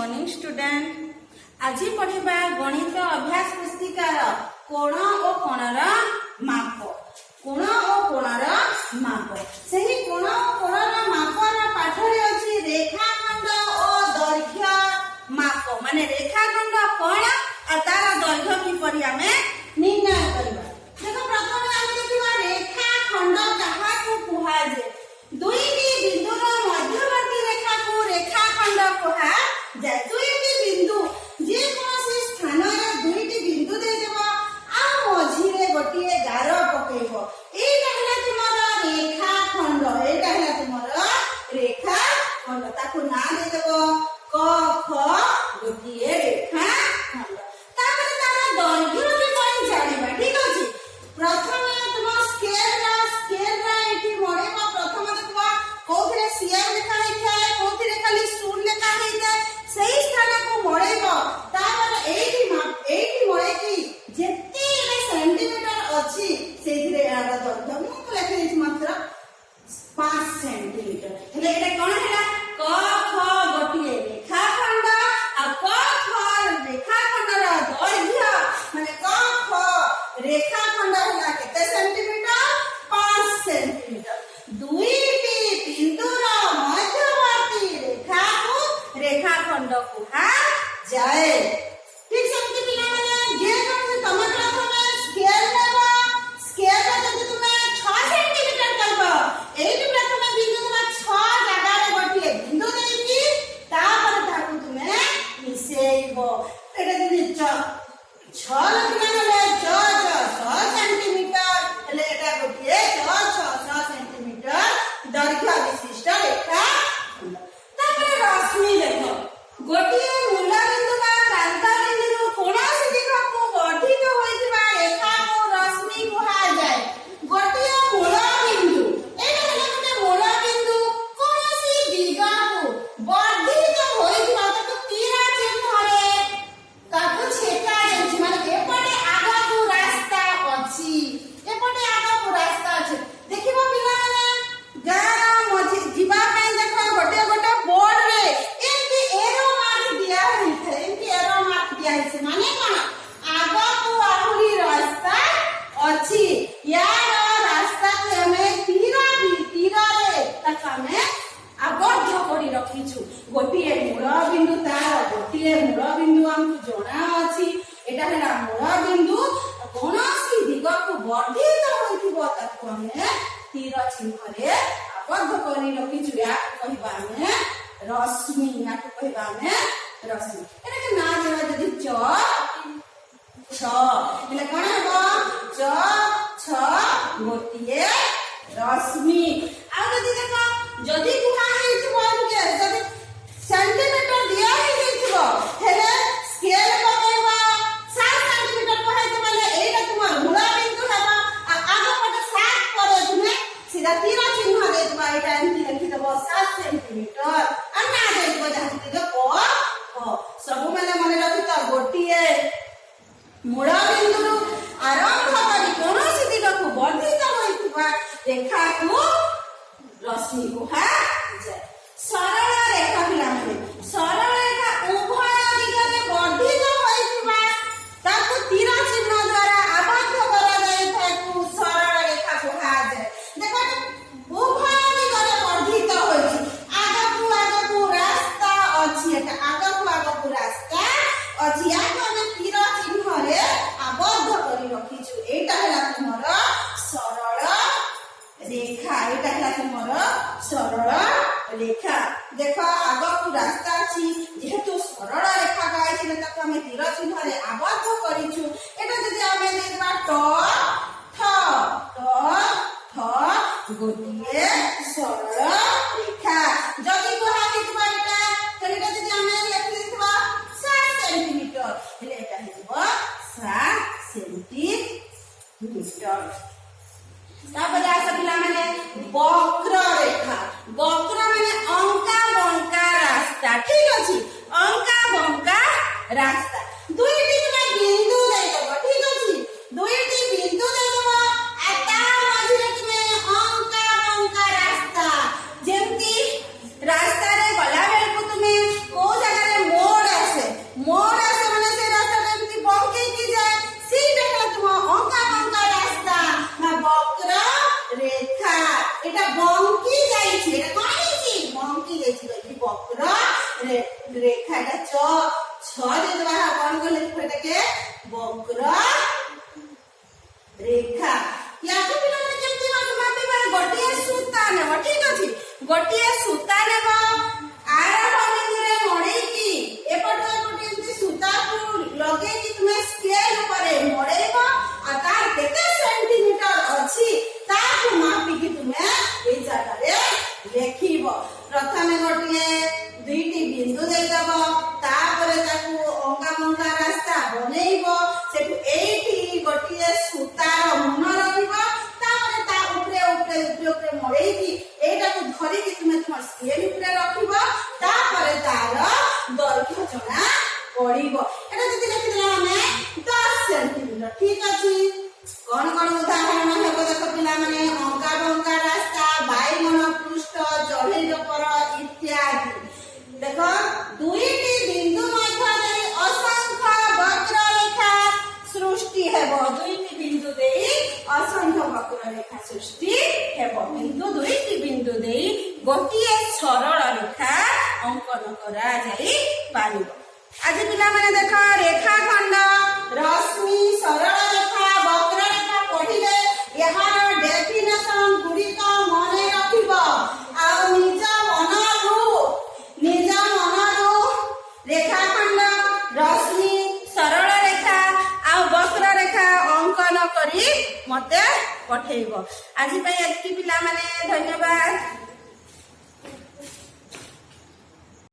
Morning student. आज पढ़िबा गणित अभ्यास पुस्तिकार कोण और कोणर माप। कोण और कोणर माप सही कोण और कोणर मापर पाठरे अछि रेखाखंड और दैर्घ्य माप। माने रेखाखंड कोण आ तार दैर्घ्य किपरि आमे निर्णय करबा। देखो प्रथम आमे देखिबा रेखाखंड काहाकू कुहा जे दुईटी बिंदुर मध्यवर्ती रेखा को रेखाखंड कुहा जाय। दुईटी बिंदु जे कोनोसी स्थान रे दुईटी बिंदु दे देबो आ मझी रे गोटिए गार पकेइबो। एटा हला तुमर रेखाखंड। एटा हला तुमर रेखाखंड। ताकू ना दे देबो क ख गोटिए रेखाखंड। तापर तार दैर्घ्य के कोन जानिबा। ठीक अछि। प्रथम तुम स्केल रा एठी मरेबो। प्रथम देखबो कोथरे सीएम लिखा हैଥାଏ कोथरे खाली शून्य लिखा हैଥାଏ सही स्थान को मरेबो। तापर एठी मरे की जेते सेंटीमीटर अछि सेथिरे यार दैर्घ्य मु लिखि दैछि मात्र 5 सेंटीमीटर। हेले एटा कोन हैला क ख गोटिए रेखाखंड आ क ख रेखाखंड रा दैर्घ्य माने क ख रेखाखंड हैला केते सेंटीमीटर 5 सेंटीमीटर। दुईटी बिंदुर मध्यवर्ती रेखा को रेखाखंड कुहा जाए। ठीक समझ पिला माने जे कोन तमे प्रथम स्केल लेबो। स्केल रे जदि तुमे 6 सेंटीमीटर करबो एही प्रथम बिंदु तुमे 6 जगह रे गोटिए बिंदु देकी तापर ताकू तुमे मिसेइबो। एटा जदि 6 लिखना हेले 6 सेंटीमीटर हेले एटा गोटिए 6 सेंटीमीटर दैर्घ्य विशिष्ट रेखा। तापर रश्मि देखो गोटिए मूल बिंदु का प्रांत बिंदु कोनोसी दिगकू गठित होइतिबा रेखा को रश्मि कुहा जाय। गोटिए मूल बिंदु एटा हेले गोटे मूल बिंदु कोनोसी दिगकू वर्धित होइतिबा ताको तीर चिन्ह रे ताको छेका जाय। माने एपटे आगकू रास्ता अछि एपटे आगकू रास्ता अछि। देखिबो पिला माने गार मझी जीवा पय देखो गोटे गोटे बोर्ड रे एंती एरो मार्क दिया होइथे। एंती एरो मार्क दिया है माने कोन आगकू आहुरी रास्ता अछि। यार रास्ता के हमें तीर रे तक हमें आबद्ध करी रखिछु। गोटिए मूल बिंदु तार गोटिए मूल बिंदु हमकु जणा अछि। एटा हैला मूल बिंदु कोनोसी दिगकू वर्धित होइथिबो ताकू हमें तीर चिन्ह रे आबद्ध करी रखिछु। या कहबा हमें रश्मि। या कहबा हमें रश्मि। एटा के ना देबा जदि छ हेले कोन हबो छ गोटिए रश्मि। आ जदि देखो जदि कुहा हेइथिबो के जदि सेंटीमीटर दिया हेइथिबो हेले स्केल पकेबा 7 सेंटीमीटर कहैते माने एटा तुमर मूल बिंदु हबा आ आगे पटे 7 करे तुमे सीधा तीर चिन्ह देबा। एटा एंती लिखि देबो 7 सेंटीमीटर आ ना देबो जहां देखो सब माने मने रखि त गोटिए मूल बिंदु आरंभ करी कोनोसी दिगकू वर्धित होइतिबा रेखा को रश्मि कुहा जाय। सरल रेखा पिला माने सरल रेखा उभय दिगरे वर्धित होइतिबा ताकू तीर चिन्ह द्वारा आबद्ध करा जाय ताकू सरल रेखा कुहा जाय। देखो उभय दिगरे वर्धित होइछि आगकू रास्ता अछि। एटा आगकू रास्ता अछि। याको हम तीर चिन्ह रे आबद्ध करी रखिछु। एटा हैला तुमर सरल रेखा। एटा हैला तुमर सरल रेखा। देखो आगकू रास्ता अछि जेहेतु सरल रेखा गाइछि न तक हम तीर चिन्ह रे आबद्ध करिछु। एटा जदि आमे देखबा ठ गोटिए सरल रेखा। जदि कुहा हेतबा एटा तरिका जदि आमे लिखि देबा 7 सेंटीमीटर हेले एटा हेतबा 7 सेंटीमीटर। तापर आसा पिला माने वक्र रेखा। वक्र माने अंका बंका रास्ता। ठीक अछि अंका बंका रास्ता। दुईटी तुमे बिंदु दे देबो। ठीक अछि दुईटी बिंदु दे देबो आ तार मझी रे तुमे अंका बंका रास्ता जेंती रास्ता रे गला बेल को तुमे को जगह रे मोड़ এটা বঙ্কি যাইছে এটা কোন হইছি বঙ্কি যাইছে কি বক্র রেখা এটা ছ দে দেবা কোন কলে এটাকে বক্র রেখা ইয়াକୁ ପିଲାମାନେ କେମିତି ମାପିବା ଗୋଟିଏ ସୂତା ନେବ ଠିକ ଅଛି ଗୋଟିଏ ସୂତା ନେବ ଆରମ୍ଭ ବିନ୍ଦୁରେ ମଡେଇକି ଏପଟେ ଗୋଟେ ଏମିତି ସୂତାକୁ ଲଗେଇକି ତୁମେ ସ୍କେଲ ଉପରେ ମଡେଇବ ଆଉ ତାର କେତେ ସେଣ୍ଟିମିଟର ଅଛି ତାକୁ ମାପିକି ତୁମେ ଏଇ ଜାଗାରେ ଲେଖିବ ପ୍ରଥମେ ଗୋଟିଏ ଦୁଇଟି ବିନ୍ଦୁ ଦେଇଦବ ତାପରେ ତାକୁ ଅଙ୍କା ବଙ୍କା ରାସ୍ତା ବନେଇବ ସେଠୁ ଏଇଠି ଗୋଟିଏ ସୂତାର ମୁନ ରଖିବ ତାପରେ ତା ଉପରେ ମଡେଇକି ଏଇଟାକୁ ଧରିକି ତୁମେ ତୁମ ସ୍କେଲ ଉପରେ ରଖିବ ତାପରେ ତାର ଦୈର୍ଘ୍ୟ ଜଣା ପଡିବ ଏଟା ଯଦି ଲେଖିଦେଲା ଆମେ 10 ସେଣ୍ଟିମିଟର ଠିକ ଅଛି କଣ କଣ ଉଦାହରଣ ହେବ ଦେଖ ପିଲାମାନେ ଅଙ୍କା ବଙ୍କା ରାସ୍ତା ବାଇଗଣ ପୃଷ୍ଠ ଚଢେଇ ପର ଇତ୍ୟାଦି ଦେଖ ଦୁଇଟି ବିନ୍ଦୁ ମଧ୍ୟରେ ଅସଂଖ୍ୟ ବକ୍ରରେଖା ସୃଷ୍ଟି ହେବ ଦୁଇଟି ବିନ୍ଦୁ ଦେଇ ଅସଂଖ୍ୟ ବକ୍ରରେଖା ସୃଷ୍ଟି ହେବ କିନ୍ତୁ ଦୁଇଟି ବିନ୍ଦୁ ଦେଇ ଗୋଟିଏ ସରଳ ରେଖା ଅଙ୍କନ କରାଯାଇ ପାରିବ ଆଜି ପିଲାମାନେ ଦେଖ ରେଖାଖଣ୍ଡ ରଶ୍ମି ସରଳ ରେଖା ବକ୍ରରେଖା ପଢିଲେ ଏହାର ଡେଫିନେସନ ଗୁଡ଼ିକ ମନେ ରଖିବ ଆଉ ନିଜ ମନରୁ ରେଖାଖଣ୍ଡ ରଶ୍ମି ସରଳ ରେଖା ଆଉ ବକ୍ରରେଖା ଅଙ୍କନ କରି ମତେ ପଠେଇବ ଆଜି ପାଇଁ ଏତିକି ପିଲାମାନେ ଧନ୍ୟବାଦ।